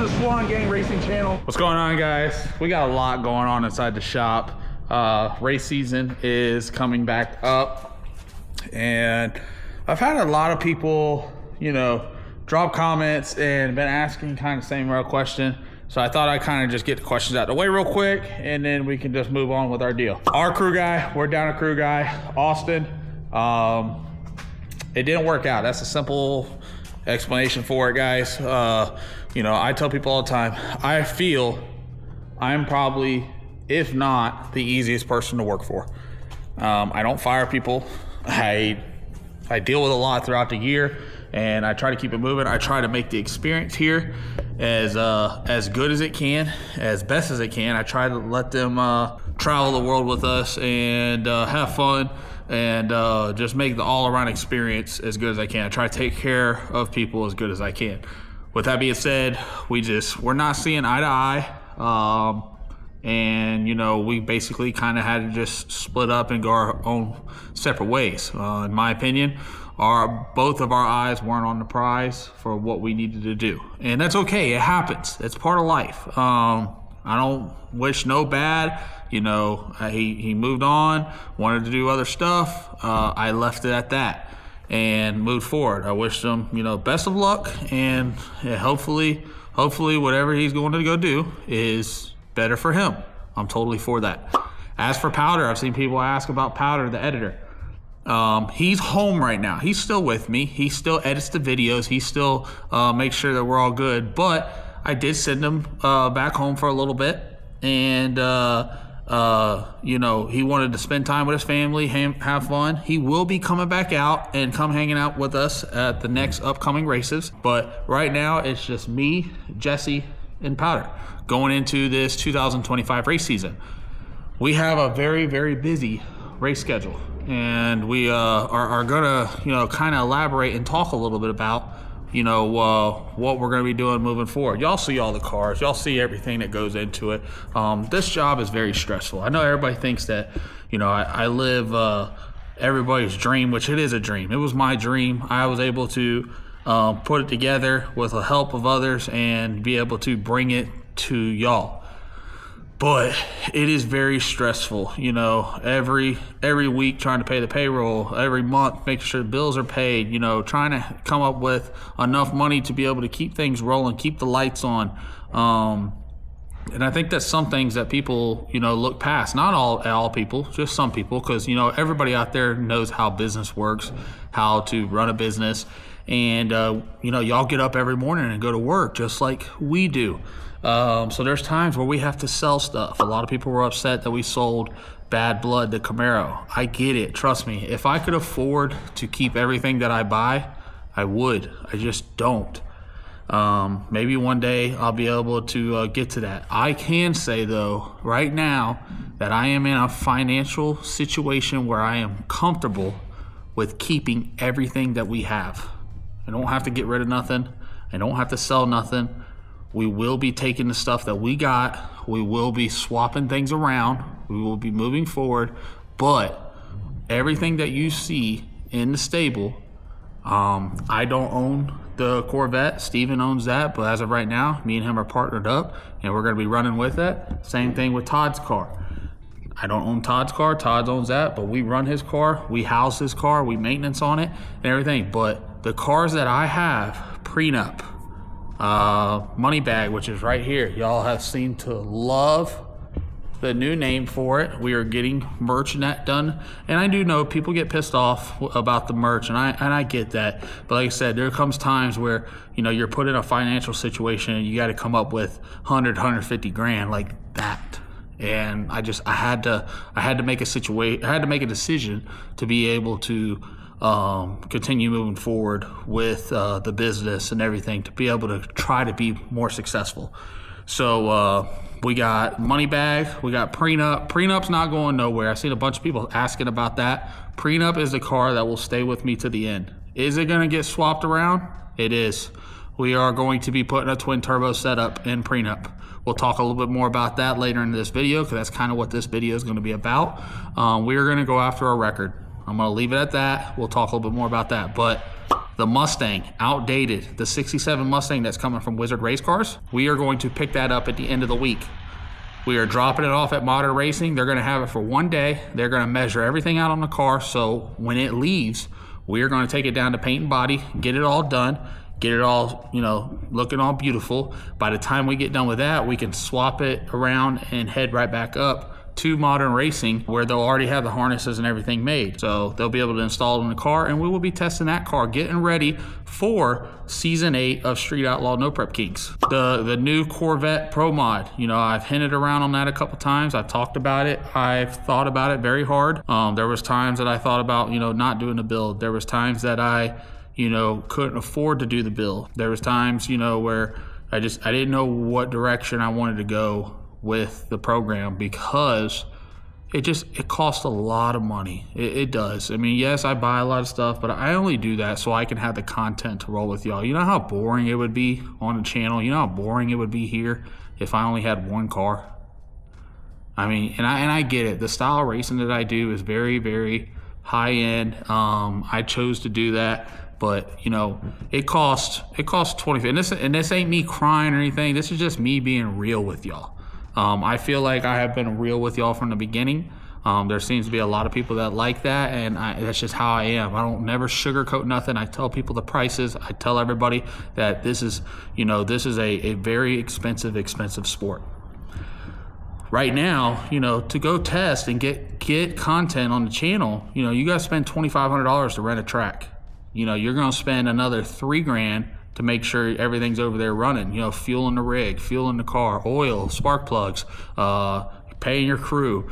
the Swan Gang Racing channel. What's going on, guys? We got a lot going on inside the shop. Race season is coming back up, and I've had a lot of people, you know, drop comments and been asking kind of the same real question. So I thought I'd kind of just get the questions out of the way real quick, and then we can just move on with our deal. Our crew guy, we're down a crew guy, Austin. It didn't work out. That's a simple explanation for it, guys. You know, I tell people all the time, I feel I'm probably, if not, the easiest person to work for. I don't fire people. I deal with a lot throughout the year, and I try to keep it moving. I try to make the experience here as good as it can, as best as it can. I try to let them travel the world with us and have fun and just make the all-around experience as good as I can. I try to take care of people as good as I can. With that being said, we're not seeing eye to eye. And, you know, we basically kind of had to just split up and go our own separate ways. In my opinion, both of our eyes weren't on the prize for what we needed to do. And that's okay. It happens. It's part of life. I don't wish no bad. You know, he moved on, wanted to do other stuff. I left it at that and moved forward. I wish him, you know, best of luck. And hopefully whatever he's going to go do is better for him. I'm totally for that. As for Powder, I've seen people ask about Powder, the editor. He's home right now. He's still with me. He still edits the videos. He still makes sure that we're all good. But I did send him back home for a little bit. And, you know, he wanted to spend time with his family, have fun. He will be coming back out and come hanging out with us at the next upcoming races. But right now, it's just me, Jesse, and Powder going into this 2025 race season. We have a very, very busy race schedule, and we are gonna, you know, kind of elaborate and talk a little bit about, you know, what we're gonna be doing moving forward. Y'all see all the cars, y'all see everything that goes into it. This job is very stressful. I know everybody thinks that, you know, I live everybody's dream, which it is a dream. It was my dream. I was able to put it together with the help of others and be able to bring it to y'all. But it is very stressful, you know, every week trying to pay the payroll, every month making sure the bills are paid, you know, trying to come up with enough money to be able to keep things rolling, keep the lights on. And I think that's some things that people, you know, look past. Not all people, just some people, because, you know, everybody out there knows how business works, how to run a business. And, you know, y'all get up every morning and go to work just like we do. So there's times where we have to sell stuff. A lot of people were upset that we sold Bad Blood to Camaro. I get it. Trust me. If I could afford to keep everything that I buy, I would. I just don't. Maybe one day I'll be able to get to that. I can say, though, right now that I am in a financial situation where I am comfortable with keeping everything that we have. I don't have to get rid of nothing. I don't have to sell nothing. We will be taking the stuff that we got. We will be swapping things around. We will be moving forward. But everything that you see in the stable, I don't own the Corvette. Steven owns that. But as of right now, me and him are partnered up, and we're going to be running with that. Same thing with Todd's car. I don't own Todd's car. Todd owns that, but we run his car. We house his car. We maintenance on it and everything. But the cars that I have, prenup, Money Bag, which is right here. Y'all have seemed to love the new name for it. We are getting merch and that done. And I do know people get pissed off about the merch, and I get that. But like I said, there comes times where, you know, you're put in a financial situation and you got to come up with 150 grand like that. And I had to make a decision to be able to continue moving forward with the business and everything, to be able to try to be more successful. So we got Money Bag, we got Prenup. Prenup's not going nowhere. I've seen a bunch of people asking about that. Prenup is the car that will stay with me to the end. Is it going to get swapped around? It is. We are going to be putting a twin turbo setup in Prenup. We'll talk a little bit more about that later in this video, because that's kind of what this video is going to be about. We are going to go after a record. I'm going to leave it at that. We'll talk a little bit more about that. But The Mustang, outdated, the 67 Mustang that's coming from Wizard Race Cars, we are going to pick that up at the end of the week. We are dropping it off at Modern Racing. They're going to have it for one day. They're going to measure everything out on the car. So when it leaves, we are going to take it down to paint and body, get it all done, get it all, looking all beautiful. By the time we get done with that, we can swap it around and head right back up to Modern Racing, where they'll already have the harnesses and everything made. So they'll be able to install it in the car, and we will be testing that car, getting ready for season 8 of Street Outlaw No Prep Kings. The new Corvette Pro Mod, I've hinted around on that a couple times. I've talked about it. I've thought about it very hard. There was times that I thought about, not doing the build. There was times that I couldn't afford to do the build. There was times, where I didn't know what direction I wanted to go with the program, because it costs a lot of money. It does. I mean, yes, I buy a lot of stuff, but I only do that so I can have the content to roll with y'all. You know how boring it would be on the channel? You know how boring it would be here if I only had one car? I mean, and I get it. The style of racing that I do is very, very high end. I chose to do that. But it costs $20. And this ain't me crying or anything. This is just me being real with y'all. I feel like I have been real with y'all from the beginning. There seems to be a lot of people that like that, and that's just how I am. I don't never sugarcoat nothing. I tell people the prices. I tell everybody that this is a very expensive sport. Right now, to go test and get content on the channel, you got to spend $2,500 to rent a track. You're going to spend another $3,000 to make sure everything's over there running. Fuel in the rig, fuel in the car, oil, spark plugs, paying your crew,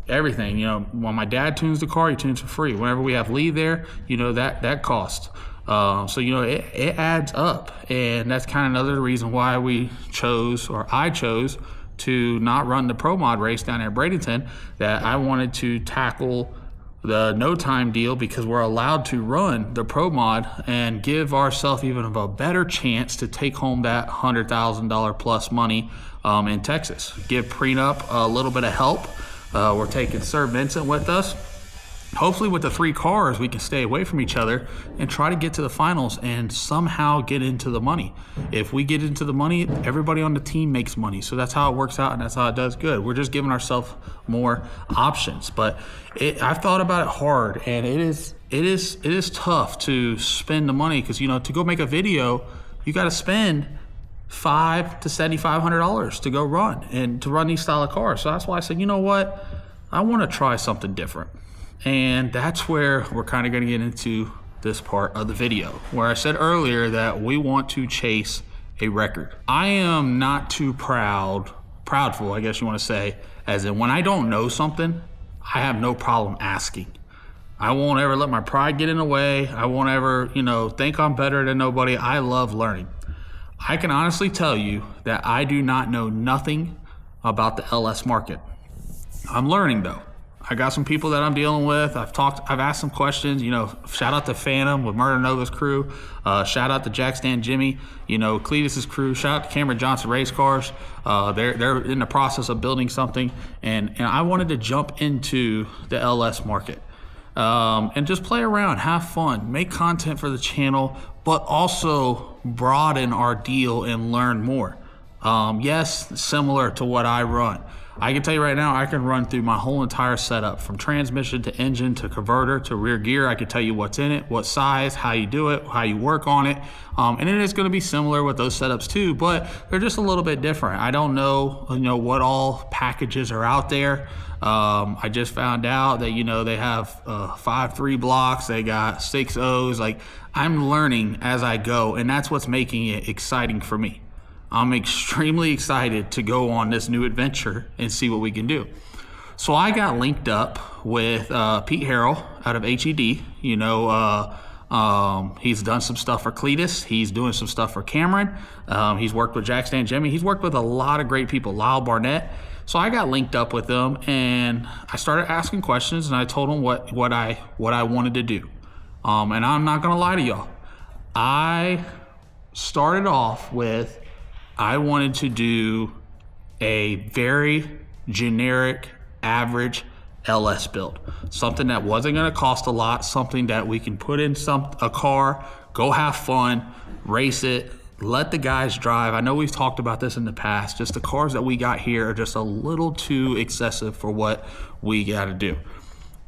everything. When my dad tunes the car, he tunes for free. Whenever we have leave there, that costs. So it adds up, and that's kind of another reason why I chose to not run the Pro Mod race down at Bradenton. That I wanted to tackle the no time deal, because we're allowed to run the Pro Mod and give ourselves even a better chance to take home that $100,000 plus money in Texas. Give Prenup a little bit of help. We're taking Sir Vincent with us. Hopefully with the 3 cars, we can stay away from each other and try to get to the finals and somehow get into the money. If we get into the money, everybody on the team makes money. So that's how it works out, and that's how it does good. We're just giving ourselves more options. But I've thought about it hard, and it is tough to spend the money, because to go make a video, you got to spend $500 to $7,500 to go run and to run these style of cars. So that's why I said, you know what, I want to try something different. And that's where we're kind of going to get into this part of the video, where I said earlier that we want to chase a record. I am not too proudful, I guess you want to say, as in when I don't know something, I have no problem asking. I won't ever let my pride get in the way. I won't ever, think I'm better than nobody. I love learning. I can honestly tell you that I do not know nothing about the LS market. I'm learning though. I got some people that I'm dealing with. I've asked some questions. Shout out to Phantom with Murder Nova's crew. Shout out to Jack Stan Jimmy. Cletus's crew. Shout out to Cameron Johnson Race Cars. They're in the process of building something, and I wanted to jump into the LS market and just play around, have fun, make content for the channel, but also broaden our deal and learn more. Yes, similar to what I run. I can tell you right now, I can run through my whole entire setup, from transmission to engine to converter to rear gear. I can tell you what's in it, what size, how you do it, how you work on it. And it is going to be similar with those setups too, but they're just a little bit different. I don't know, what all packages are out there. I just found out that, they have 5.3 blocks, they got 6.0s. Like, I'm learning as I go, and that's what's making it exciting for me. I'm extremely excited to go on this new adventure and see what we can do. So I got linked up with Pete Harrell out of HED. He's done some stuff for Cletus. He's doing some stuff for Cameron. He's worked with Jack Stan Jimmy. He's worked with a lot of great people, Lyle Barnett. So I got linked up with them, and I started asking questions, and I told them what I wanted to do. And I'm not gonna lie to y'all. I started off with, I wanted to do a very generic, average LS build. Something that wasn't going to cost a lot, something that we can put in a car, go have fun, race it, let the guys drive. I know we've talked about this in the past. Just the cars that we got here are just a little too excessive for what we got to do.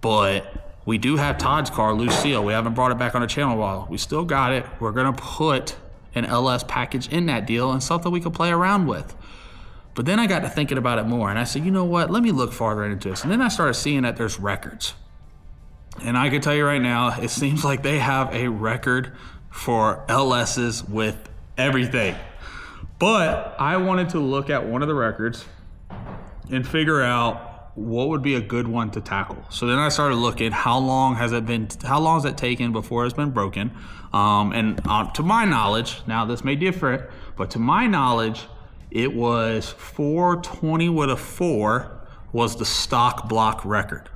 But we do have Todd's car, Lucille. We haven't brought it back on the channel in a while. We still got it. We're going to put an LS package in that deal and something we can play around with. But then I got to thinking about it more, and I said, you know what? Let me look farther into this. And then I started seeing that there's records. And I can tell you right now, it seems like they have a record for LSs with everything. But I wanted to look at one of the records and figure out what would be a good one to tackle. So then I started looking, how long has it taken before it's been broken? To my knowledge, now this may differ, but to my knowledge, it was 420 with a 4 was the stock block record.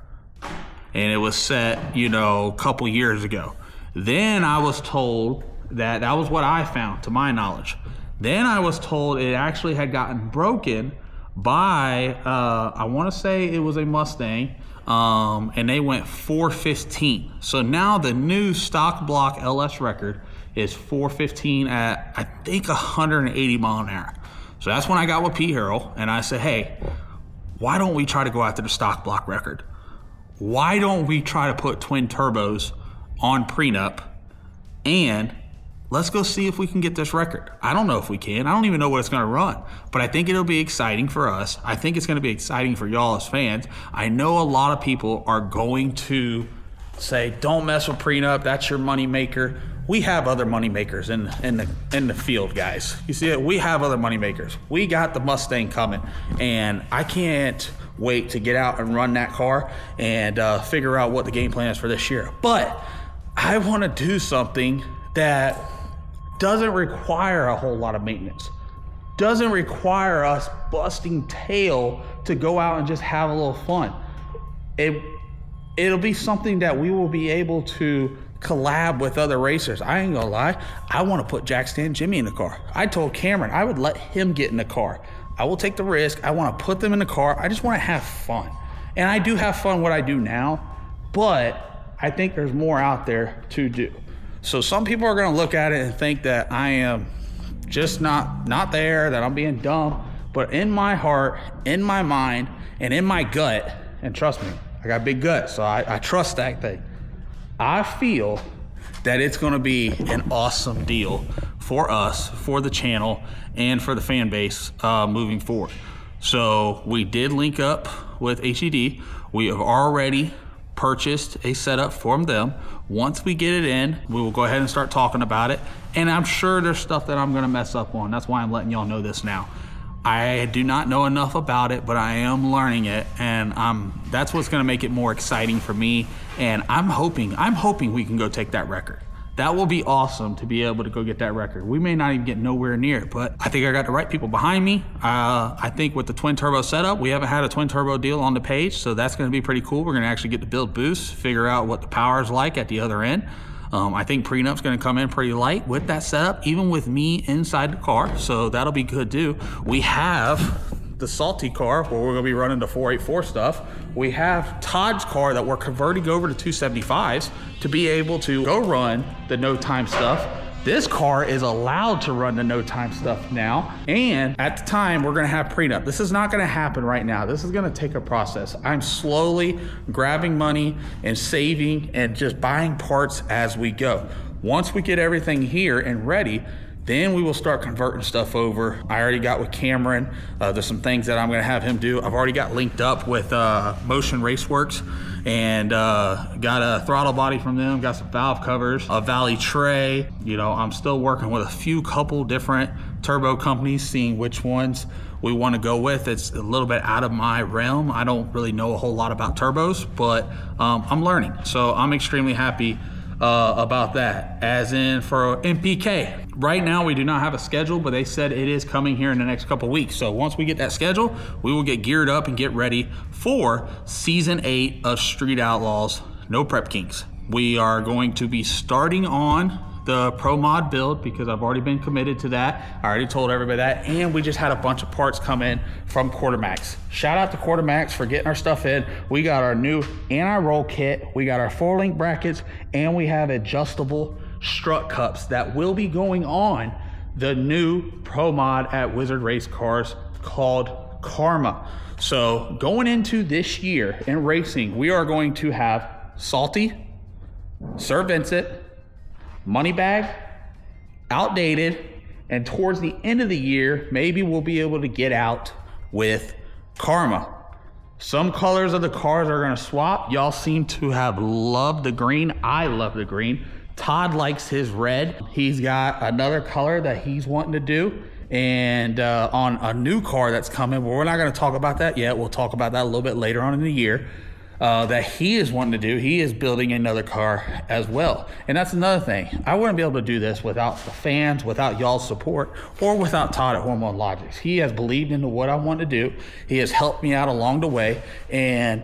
And it was set, a couple years ago. Then I was told that was what I found, to my knowledge. Then I was told it actually had gotten broken by, I want to say it was a Mustang, and they went 415. So now the new stock block LS record is 415 at, I think, 180 mile an hour. So that's when I got with Pete Harrell, and I said, hey, why don't we try to go after the stock block record? Why don't we try to put twin turbos on prenup, and let's go see if we can get this record. I don't know if we can. I don't even know what it's going to run, but I think it'll be exciting for us. I think it's going to be exciting for y'all as fans. I know a lot of people are going to say, don't mess with prenup. That's your money maker. We have other money makers in the field, guys. You see it? We have other money makers. We got the Mustang coming, and I can't wait to get out and run that car and figure out what the game plan is for this year. But I want to do something that doesn't require a whole lot of maintenance, doesn't require us busting tail to go out and just have a little fun. It'll be something that we will be able to collab with other racers. I ain't gonna lie, I want to put Jack Stan Jimmy in the car. I told Cameron I would let him get in the car. I will take the risk. I want to put them in the car. I just want to have fun. And I do have fun what I do now, but I think there's more out there to do. So some people are going to look at it and think that I am just not there, that I'm being dumb. But in my heart, in my mind, and in my gut, and trust me, I got a big gut, so I trust that thing. I feel that it's going to be an awesome deal for us, for the channel, and for the fan base moving forward. So we did link up with HED. We have already purchased a setup from them. Once we get it in, we will go ahead and start talking about it. And I'm sure there's stuff that I'm going to mess up on. That's why I'm letting y'all know this now. I do not know enough about it, but I am learning it, and that's what's going to make it more exciting for me. And I'm hoping we can go take that record. That will be awesome to be able to go get that record. We may not even get nowhere near it, but I think I got the right people behind me. I think with the twin turbo setup, we haven't had a twin turbo deal on the page, so that's going to be pretty cool. We're going to actually get to build boosts, figure out what the power is like at the other end. I think prenup's going to come in pretty light with that setup, even with me inside the car, so that'll be good too. We have the Salty car where we're going to be running the 484 stuff. We have Todd's car that we're converting over to 275s to be able to go run the no time stuff. This car is allowed to run the no time stuff now, and at the time we're going to have prenup. This is not going to happen right now. This is going to take a process. I'm slowly grabbing money and saving and just buying parts as we go. Once we get everything here and ready, then we will start converting stuff over. I already got with Cameron. There's some things that I'm going to have him do. I've already got linked up with Motion Raceworks and got a throttle body from them, got some valve covers, a Valley tray. I'm still working with a couple different turbo companies, seeing which ones we want to go with. It's a little bit out of my realm. I don't really know a whole lot about turbos, but I'm learning. So I'm extremely happy about that. As in for NPK, right now we do not have a schedule, but they said it is coming here in the next couple weeks. So once we get that schedule, we will get geared up and get ready for season 8 of Street Outlaws No Prep Kings. We are going to be starting on the Pro Mod build because I've already been committed to that. I already told everybody that. And we just had a bunch of parts come in from Quartermax. Shout out to Quartermax for getting our stuff in. We got our new anti-roll kit. We got our 4-link brackets, and we have adjustable strut cups that will be going on the new Pro Mod at Wizard Race Cars called Karma. So going into this year in racing, we are going to have Salty, Sir Vincent, Moneybag, Outdated, and towards the end of the year, maybe we'll be able to get out with Karma. Some colors of the cars are gonna swap. Y'all seem to have loved the green. I love the green. Todd likes his red. He's got another color that he's wanting to do. And on a new car that's coming, but we're not gonna talk about that yet. We'll talk about that a little bit later on in the year. That he is wanting to do. He is building another car as well. And that's another thing. I wouldn't be able to do this without the fans, without y'all's support, or without Todd at Hormone Logics. He has believed into what I want to do. He has helped me out along the way, and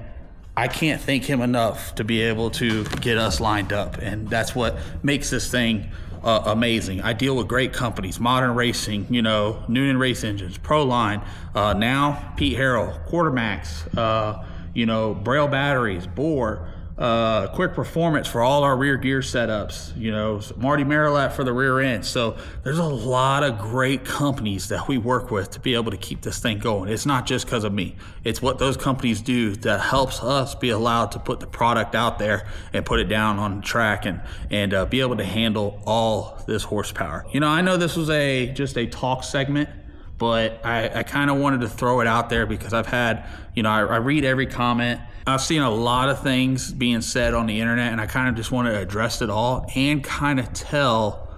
I can't thank him enough to be able to get us lined up. And that's what makes this thing amazing. I deal with great companies, Modern Racing, you know, Noonan Race Engines, Proline, now Pete Harrell, Quartermax, you know, Braille Batteries, Bohr, Quick Performance for all our rear gear setups, you know, Marty Marilat for the rear end. So there's a lot of great companies that we work with to be able to keep this thing going. It's not just because of me. It's what those companies do that helps us be allowed to put the product out there and put it down on the track and be able to handle all this horsepower. You know, I know this was just a talk segment, but I kind of wanted to throw it out there because I've had, you know, I read every comment. I've seen a lot of things being said on the internet, and I kind of just want to address it all and kind of tell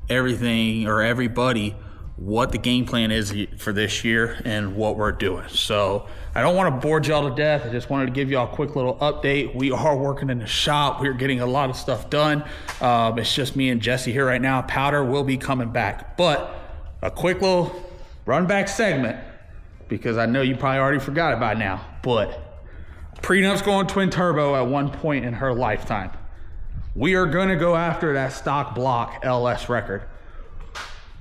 everything or everybody what the game plan is for this year and what we're doing. So I don't want to bore y'all to death. I just wanted to give y'all a quick little update. We are working in the shop. We're getting a lot of stuff done. It's just me and Jesse here right now. Powder will be coming back, but a quick little run back segment, because I know you probably already forgot it by now, but Prenup's going twin turbo at one point in her lifetime. We are going to go after that stock block LS record.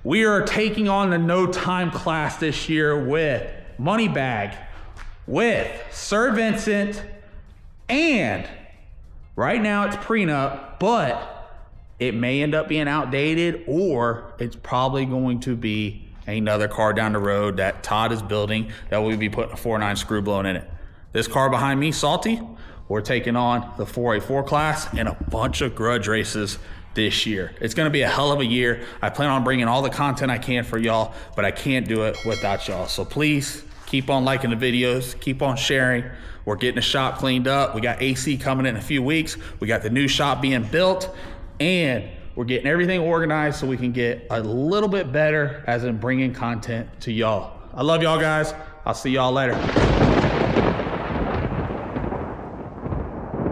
We are taking on the no time class this year with Moneybag, with Sir Vincent, and right now it's Prenup, but it may end up being outdated, or it's probably going to be another car down the road that Todd is building that we'll be putting a 4.9 screw blown in it. This car behind me, Salty, we're taking on the 484 class and a bunch of grudge races this year. It's going to be a hell of a year. I plan on bringing all the content I can for y'all, but I can't do it without y'all. So please keep on liking the videos, keep on sharing. We're getting the shop cleaned up. We got AC coming in a few weeks. We got the new shop being built, and we're getting everything organized so we can get a little bit better as in bringing content to y'all. I love y'all guys. I'll see y'all later.